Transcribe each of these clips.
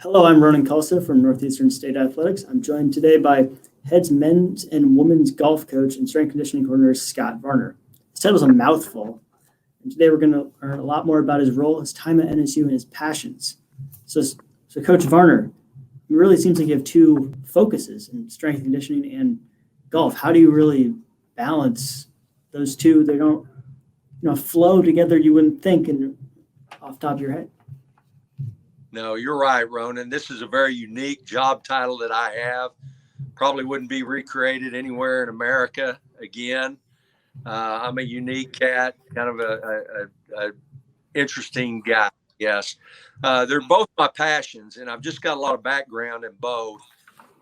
Hello, I'm Ronan Culsa from Northeastern State Athletics. I'm joined today by heads men's and women's golf coach and strength conditioning coordinator Scott Varner. His title's a mouthful, and today we're going to learn a lot more about his role, his time at NSU, and his passions. So Coach Varner, it really seems like you have two focuses in strength conditioning and golf. How do you really balance those two? They don't, flow together. You wouldn't think, and off the top of your head. No, you're right, Ronan. This is a very unique job title that I have. Probably wouldn't be recreated anywhere in America again. I'm a unique cat, kind of a interesting guy. Yes, they're both my passions, and I've just got a lot of background in both.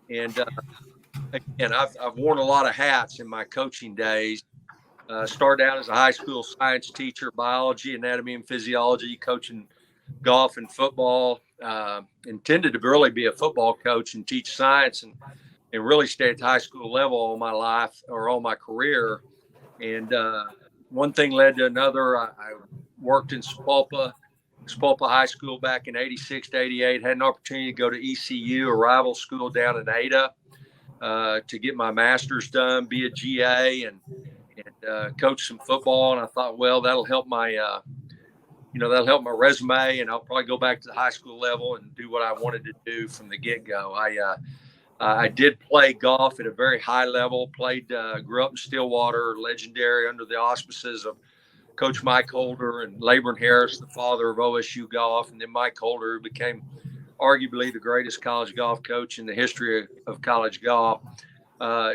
And again, I've worn a lot of hats in my coaching days. Started out as a high school science teacher, biology, anatomy, and physiology, coaching golf and football. Intended to really be a football coach and teach science and really stay at the high school level all my life or all my career. And one thing led to another. I worked in Sapulpa High School back in 86 to 88. Had an opportunity to go to ECU, a rival school down in Ada, to get my master's done, be a GA, and coach some football. And I thought, well, that'll help my resume, and I'll probably go back to the high school level and do what I wanted to do from the get-go. I did play golf at a very high level, grew up in Stillwater, legendary under the auspices of Coach Mike Holder and Laban Harris, the father of OSU golf, and then Mike Holder, who became arguably the greatest college golf coach in the history of college golf.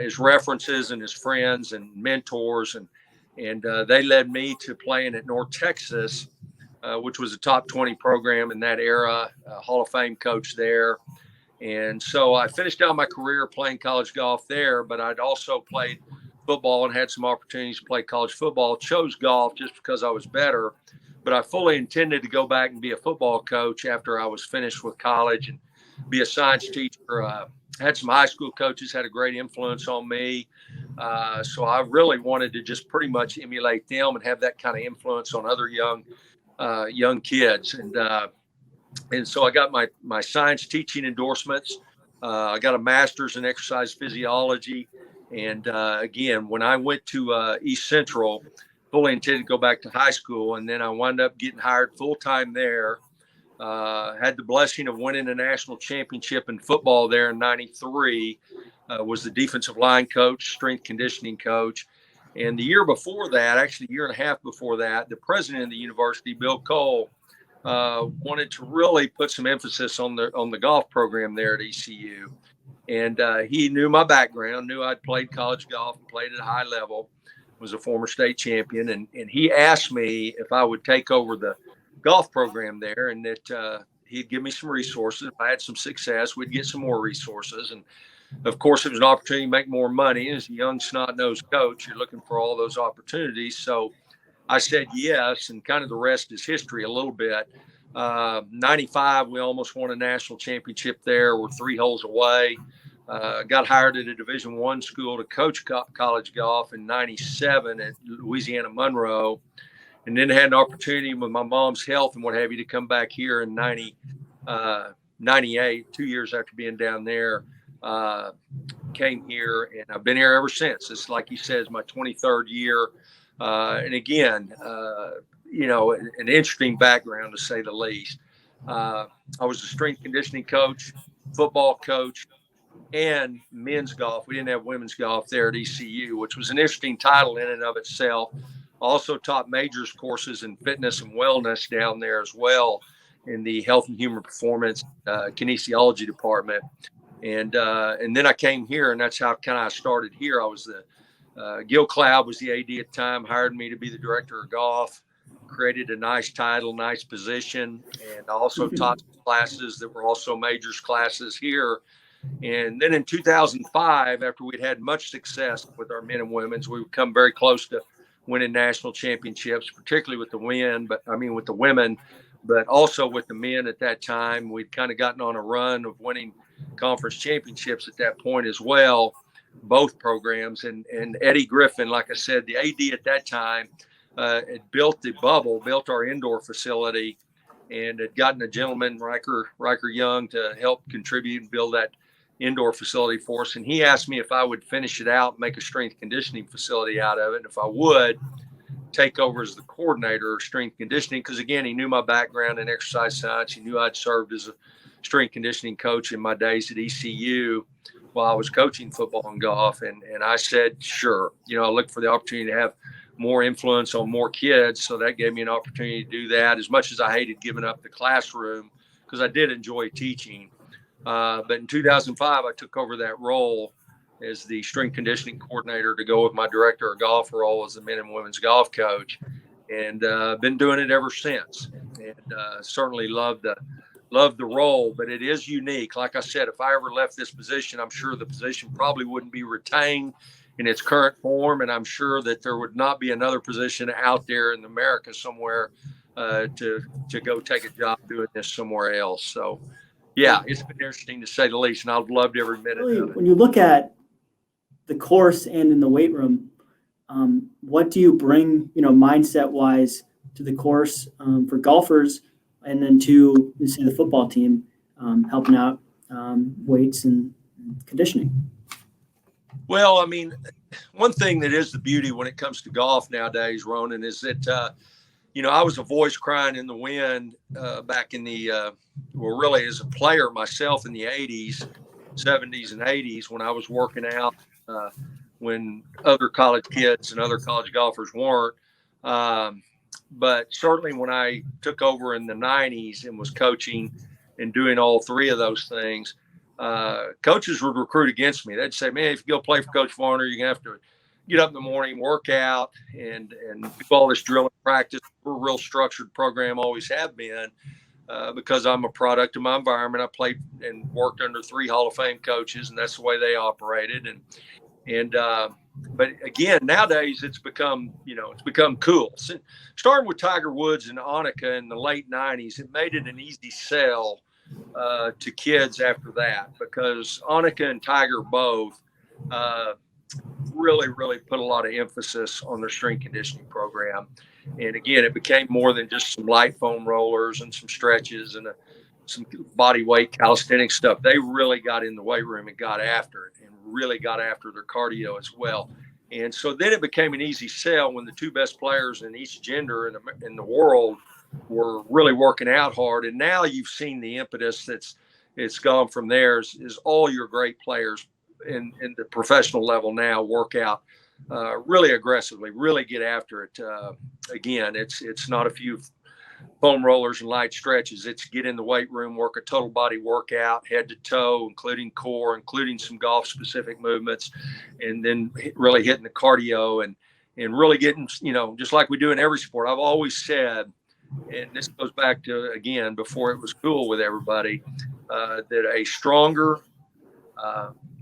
His references and his friends and mentors, and they led me to playing at North Texas, which was a top 20 program in that era, Hall of Fame coach there. And so I finished out my career playing college golf there, but I'd also played football and had some opportunities to play college football. Chose golf just because I was better, but I fully intended to go back and be a football coach after I was finished with college and be a science teacher. Had some high school coaches, had a great influence on me. So I really wanted to just pretty much emulate them and have that kind of influence on other young kids. And so I got my science teaching endorsements. I got a master's in exercise physiology. And again, when I went to East Central, fully intended to go back to high school. And then I wound up getting hired full time there. Had the blessing of winning a national championship in football there in '93. Was the defensive line coach, strength conditioning coach. And the year before that, actually a year and a half before that, the president of the university, Bill Cole, wanted to really put some emphasis on the golf program there at ECU. And he knew my background, knew I'd played college golf and played at a high level, was a former state champion. And he asked me if I would take over the golf program there, and that he'd give me some resources. If I had some success, we'd get some more resources. And of course, it was an opportunity to make more money. As a young snot-nosed coach, you're looking for all those opportunities. So I said yes, and kind of the rest is history a little bit. 95, we almost won a national championship there. We're 3 holes away. Got hired at a Division I school to coach college golf in 97 at Louisiana Monroe. And then had an opportunity with my mom's health and what have you to come back here in 98, 2 years after being down there. Came here, and I've been here ever since. It's like you said, it's my 23rd year. And again, an interesting background to say the least. I was a strength conditioning coach, football coach, and men's golf. We didn't have women's golf there at ECU, which was an interesting title in and of itself. Also taught majors courses in fitness and wellness down there as well in the health and human performance kinesiology department. And then I came here, and that's how kind of I started here. I was Gil Cloud was the AD at the time, hired me to be the director of golf, created a nice title, nice position, and I also taught classes that were also majors classes here. And then in 2005, after we'd had much success with our men and women's, we would come very close to winning national championships, particularly with the women, but also with the men at that time. We'd kind of gotten on a run of winning conference championships at that point as well, both programs. And Eddie Griffin, like I said, the AD at that time, had built our indoor facility and had gotten a gentleman, Riker Young, to help contribute and build that indoor facility for us. And he asked me if I would finish it out, make a strength conditioning facility out of it. And if I would, take over as the coordinator of strength conditioning, because again, he knew my background in exercise science. He knew I'd served as a strength conditioning coach in my days at ECU while I was coaching football and golf. And I said, sure. I looked for the opportunity to have more influence on more kids. So that gave me an opportunity to do that, as much as I hated giving up the classroom, because I did enjoy teaching. But in 2005, I took over that role as the strength conditioning coordinator to go with my director of golf role as the men and women's golf coach, and been doing it ever since. And certainly love the role, but it is unique. Like I said, if I ever left this position, I'm sure the position probably wouldn't be retained in its current form, and I'm sure that there would not be another position out there in America somewhere to go take a job doing this somewhere else. So, yeah, it's been interesting to say the least, and I've loved every minute of it. When you look at the course and in the weight room, what do you bring, mindset wise to the course for golfers, and then to, say, the football team, helping out weights and conditioning? Well, I mean, one thing that is the beauty when it comes to golf nowadays, Ronan, is that, I was a voice crying in the wind back in really as a player myself in the 80s, 70s, and 80s when I was working out when other college kids and other college golfers weren't. But certainly when I took over in the 90s and was coaching and doing all three of those things, coaches would recruit against me. They'd say, man, if you go play for Coach Varner, you're going to have to get up in the morning, work out, and do all this drill and practice. We're a real structured program, always have been, because I'm a product of my environment. I played and worked under 3 Hall of Fame coaches, and that's the way they operated. But again, nowadays it's become cool. Starting with Tiger Woods and Annika in the late 90s, it made it an easy sell to kids after that, because Annika and Tiger both really, really put a lot of emphasis on their strength conditioning program. And again, it became more than just some light foam rollers and some stretches and some body weight calisthenic stuff. They really got in the weight room and got after it, and really got after their cardio as well. And so then it became an easy sell when the 2 best players in each gender in the world were really working out hard. And now you've seen the impetus it's gone from there is all your great players in the professional level now work out really aggressively, really get after it. Again, it's not a few foam rollers and light stretches. It's get in the weight room, work a total body workout, head to toe, including core, including some golf specific movements, and then really hitting the cardio and really getting, just like we do in every sport. I've always said, and this goes back to, again, before it was cool with everybody, that a stronger,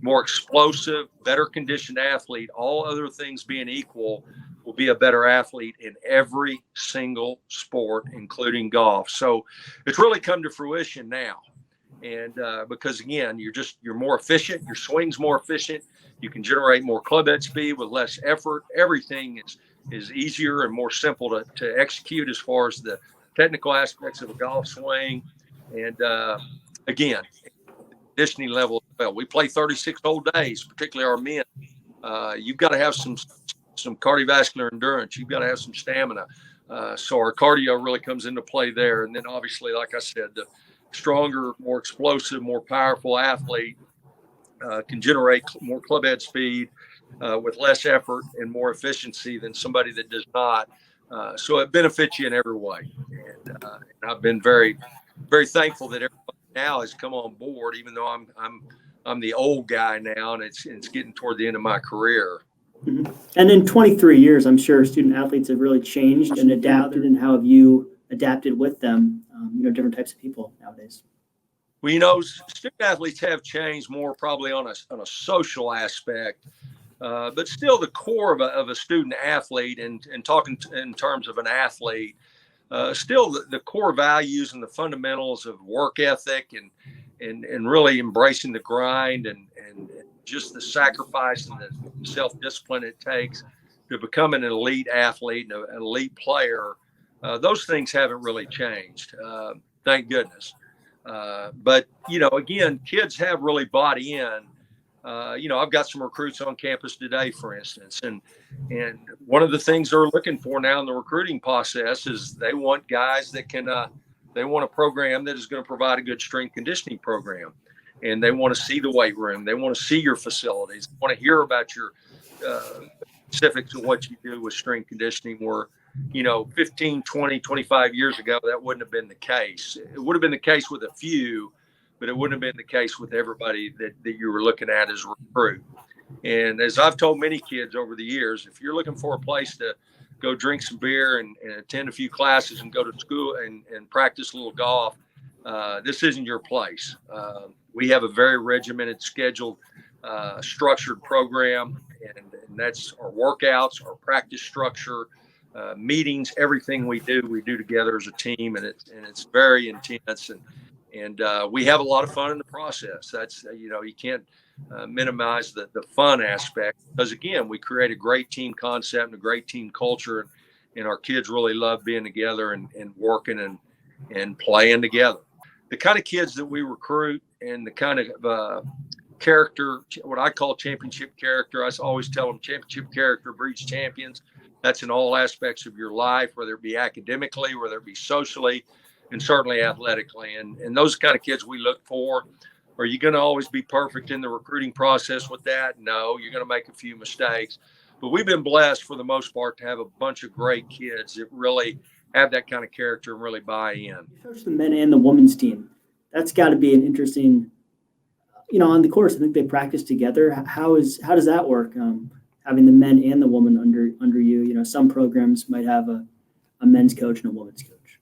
more explosive, better conditioned athlete, all other things being equal, will be a better athlete in every single sport, including golf. So it's really come to fruition now. And because again, you're more efficient, your swing's more efficient, you can generate more club head speed with less effort. Everything is easier and more simple to execute as far as the technical aspects of a golf swing. And again, conditioning level as well. We play 36-hole days, particularly our men. You've got to have some cardiovascular endurance. You've got to have some stamina. So our cardio really comes into play there. And then obviously, like I said, the stronger, more explosive, more powerful athlete can generate more club head speed with less effort and more efficiency than somebody that does not. So it benefits you in every way. And I've been very, very thankful that everybody now has come on board, even though I'm the old guy now, and it's getting toward the end of my career. Mm-hmm. And in 23 years, I'm sure student athletes have really changed and adapted. And how have you adapted with them? Different types of people nowadays. Well, student athletes have changed more probably on a social aspect, but still the core of a student athlete, and talking in terms of an athlete, still the core values and the fundamentals of work ethic and really embracing the grind and just the sacrifice and the self-discipline it takes to become an elite athlete and an elite player Those things haven't really changed, thank goodness. But, again, kids have really bought in. I've got some recruits on campus today, for instance, and one of the things they're looking for now in the recruiting process is they want guys that can, they want a program that is going to provide a good strength conditioning program, and they want to see the weight room. They want to see your facilities. They want to hear about your specifics of what you do with strength conditioning, where 15, 20, 25 years ago, that wouldn't have been the case. It would have been the case with a few, but it wouldn't have been the case with everybody that you were looking at as a recruit. And as I've told many kids over the years, if you're looking for a place to go drink some beer and attend a few classes and go to school and practice a little golf, this isn't your place. We have a very regimented, scheduled, structured program, and that's our workouts, our practice structure, meetings, everything we do together as a team, and it's very intense, and we have a lot of fun in the process. That's you can't minimize the fun aspect, because again, we create a great team concept and a great team culture, and our kids really love being together and working and playing together. The kind of kids that we recruit and the kind of character, what I call championship character, I always tell them championship character breeds champions. That's in all aspects of your life, whether it be academically, whether it be socially, and certainly athletically. And those kind of kids we look for. Are you going to always be perfect in the recruiting process with that? No, you're going to make a few mistakes. But we've been blessed for the most part to have a bunch of great kids that really have that kind of character and really buy in. You coach the men and the women's team. That's got to be an interesting, on the course. I think they practice together. How does that work? Having the men and the women under you. Some programs might have a men's coach and a women's coach.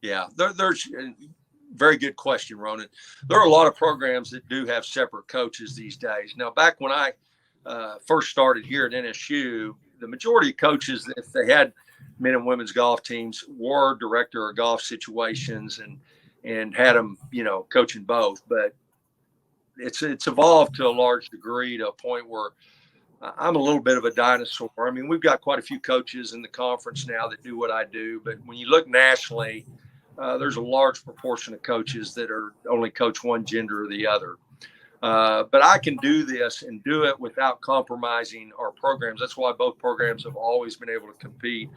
Yeah, there's a very good question, Ronan. There are a lot of programs that do have separate coaches these days. Now, back when I first started here at NSU, the majority of coaches, if they had men and women's golf teams, were director of golf situations and had them, coaching both. But it's evolved to a large degree to a point where I'm a little bit of a dinosaur. I mean, we've got quite a few coaches in the conference now that do what I do, but when you look nationally, there's a large proportion of coaches that are only coach one gender or the other. But I can do this and do it without compromising our programs. That's why both programs have always been able to compete,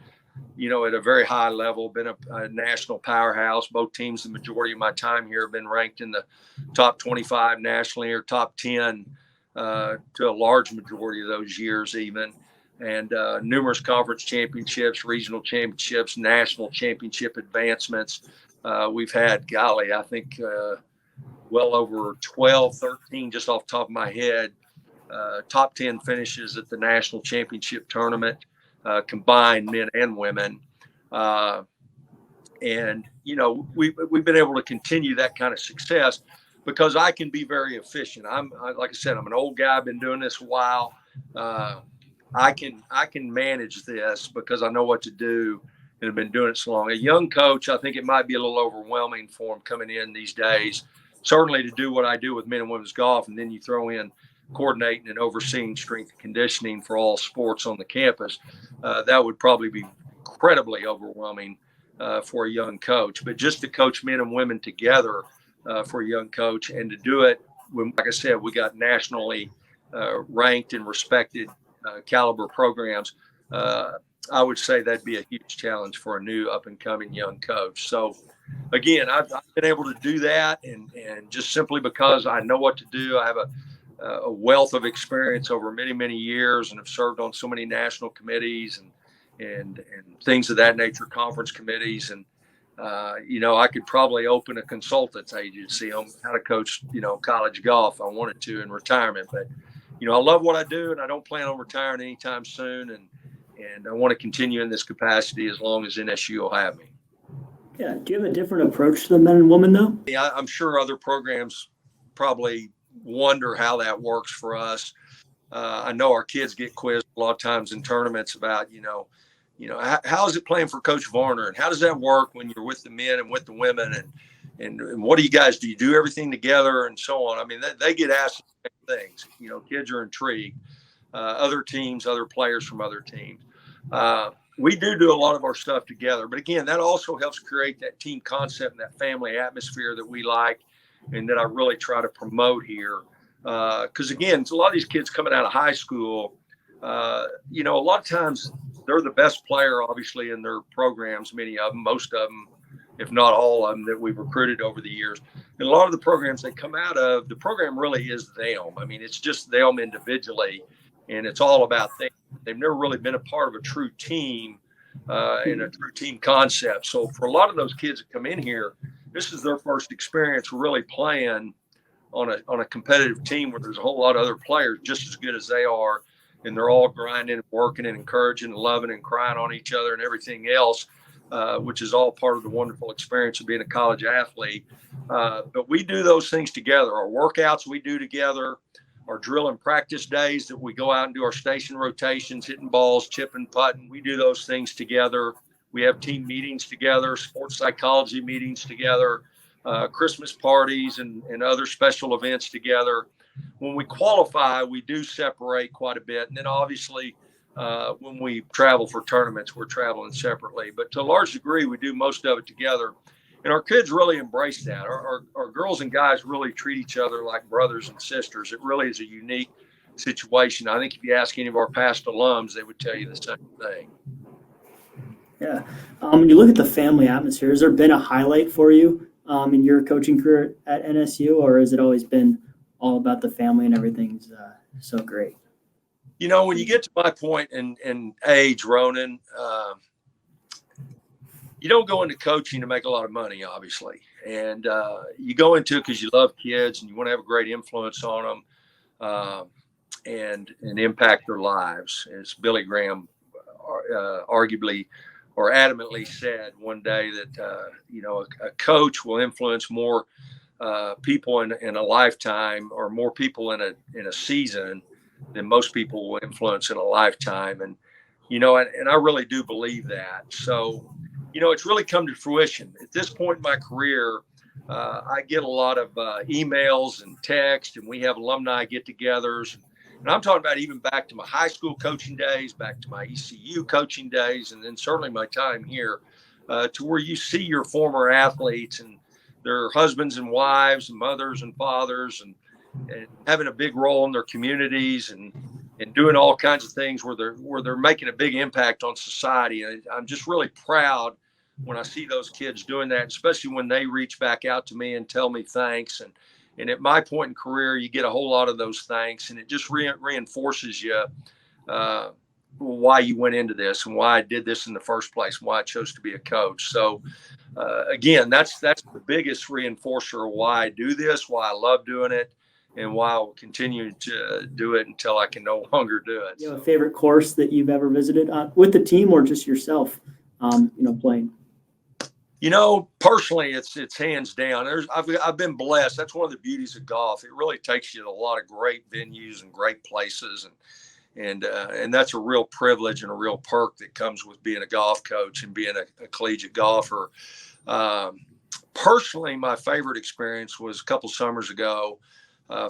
at a very high level, been a national powerhouse. Both teams, the majority of my time here, have been ranked in the top 25 nationally or top 10 to a large majority of those years even. And numerous conference championships, regional championships, national championship advancements. We've had, I think well over 12, 13, just off the top of my head, top 10 finishes at the national championship tournament, combined men and women. And, we've been able to continue that kind of success because I can be very efficient. Like I said, I'm an old guy. I've been doing this a while. I can manage this because I know what to do and have been doing it so long. A young coach, I think it might be a little overwhelming for him coming in these days, certainly to do what I do with men and women's golf. And then you throw in coordinating and overseeing strength and conditioning for all sports on the campus. That would probably be incredibly overwhelming for a young coach. But just to coach men and women together for a young coach, and to do it when, like I said, we got nationally ranked and respected caliber programs, I would say that'd be a huge challenge for a new up and coming young coach. So again, I've been able to do that, and just simply because I know what to do. I have a wealth of experience over many, many years, and have served on so many national committees and things of that nature, conference committees. And, I could probably open a consultants agency on how to coach, college golf. I wanted to in retirement, but, I love what I do, and I don't plan on retiring anytime soon. And I want to continue in this capacity as long as NSU will have me. Yeah. Do you have a different approach to the men and women, though? Yeah, I'm sure other programs probably wonder how that works for us. I know our kids get quizzed a lot of times in tournaments about, how is it playing for Coach Varner, and how does that work when you're with the men and with the women, and what do you guys do? You do everything together and so on. I mean, they get asked the same things. Kids are intrigued. Other teams, other players from other teams. we do a lot of our stuff together. But again, that also helps create that team concept and that family atmosphere that we like and that I really try to promote here. Because again, a lot of these kids coming out of high school, a lot of times they're the best player, obviously, in their programs, many of them, most of them, if not all of them, that we've recruited over the years. And a lot of the programs they come out of, the program really is them. I mean, it's just them individually, and it's all about them. They've never really been a part of a true team and a true team concept. So for a lot of those kids that come in here, this is their first experience really playing on a competitive team where there's a whole lot of other players just as good as they are, and they're all grinding and working and encouraging and loving and crying on each other and everything else, which is all part of the wonderful experience of being a college athlete. But we do those things together. Our workouts we do together, our drill and practice days that we go out and do our station rotations, hitting balls, chipping, putting. We do those things together. We have team meetings together, sports psychology meetings together, Christmas parties and other special events together. When we qualify, we do separate quite a bit. And then obviously when we travel for tournaments, we're traveling separately. But to a large degree, we do most of it together. And our kids really embrace that. Our girls and guys really treat each other like brothers and sisters. It really is a unique situation. I think if you ask any of our past alums, they would tell you the same thing. Yeah. When you look at the family atmosphere, has there been a highlight for you in your coaching career at NSU, or has it always been all about the family and everything's so great? When you get to my point in age, Ronan, you don't go into coaching to make a lot of money, obviously. And you go into it because you love kids and you want to have a great influence on them and impact their lives. As Billy Graham arguably or adamantly said one day that, a coach will influence more people in a lifetime or more people in a season than most people will influence in a lifetime. And, and I really do believe that. So, it's really come to fruition. At this point in my career, I get a lot of emails and text, and we have alumni get-togethers. And I'm talking about even back to my high school coaching days, back to my ECU coaching days, and then certainly my time here, to where you see your former athletes and their husbands and wives and mothers and fathers and having a big role in their communities and doing all kinds of things where they're making a big impact on society. And I'm just really proud when I see those kids doing that, especially when they reach back out to me and tell me thanks. And at my point in career, you get a whole lot of those thanks, and it just reinforces you why you went into this and why I did this in the first place, and why I chose to be a coach. So again, that's the biggest reinforcer of why I do this, why I love doing it, and why I will continue to do it until I can no longer do it. You have a favorite course that you've ever visited with the team or just yourself, playing? Personally, it's hands down. I've been blessed. That's one of the beauties of golf. It really takes you to a lot of great venues and great places, and that's a real privilege and a real perk that comes with being a golf coach and being a collegiate golfer. Personally, my favorite experience was a couple summers ago.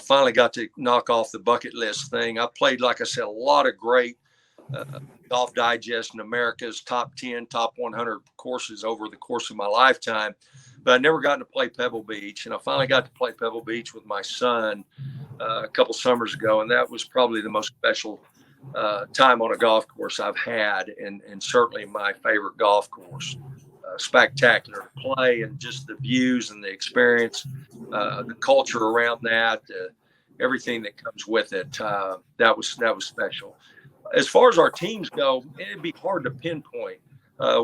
Finally got to knock off the bucket list thing. I played, like I said, a lot of great Golf Digest and America's top 10, top 100 courses over the course of my lifetime. But I never gotten to play Pebble Beach. And I finally got to play Pebble Beach with my son a couple summers ago. And that was probably the most special time on a golf course I've had, and certainly my favorite golf course. Spectacular to play, and just the views and the experience, the culture around that, everything that comes with it. That was special. As far as our teams go, it'd be hard to pinpoint.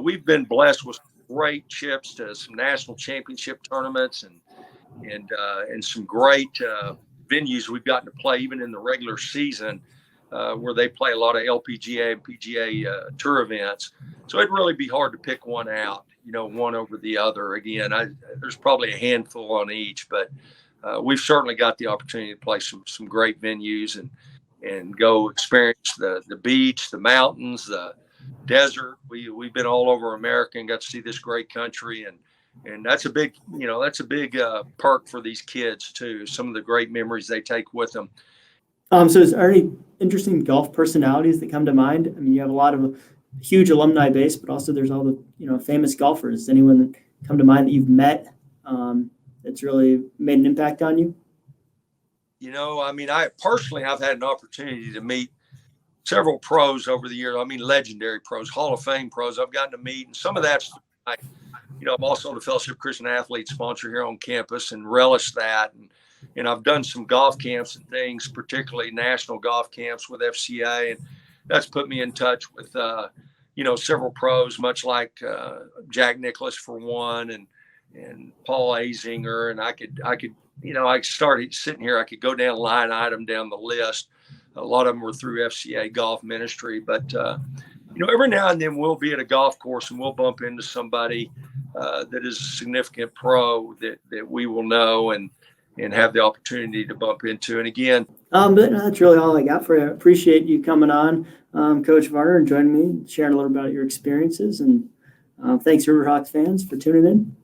We've been blessed with great trips to some national championship tournaments and some great venues we've gotten to play even in the regular season, where they play a lot of LPGA and PGA tour events. So it'd really be hard to pick one out, one over the other. Again, there's probably a handful on each, but we've certainly got the opportunity to play some great venues and go experience the beach, the mountains, the desert. We've been all over America and got to see this great country, and that's a big perk for these kids too. Some of the great memories they take with them. So is there any interesting golf personalities that come to mind? I mean, you have a lot of huge alumni base, but also there's all the famous golfers. Does anyone come to mind that you've met that's really made an impact on you? I mean, I've had an opportunity to meet several pros over the years. I mean, legendary pros, Hall of Fame pros I've gotten to meet. And some of that's, I'm also the Fellowship of Christian Athletes sponsor here on campus and relish that. And I've done some golf camps and things, particularly national golf camps with FCA. And that's put me in touch with, several pros, much like Jack Nicklaus for one, and Paul Azinger. And I started sitting here, I could go down line item down the list. A lot of them were through FCA Golf Ministry, but every now and then we'll be at a golf course and we'll bump into somebody that is a significant pro that we will know and have the opportunity to bump into. And again, but that's really all I got for you. I appreciate you coming on, Coach Varner, and joining me, sharing a little about your experiences. And thanks, Riverhawks fans, for tuning in.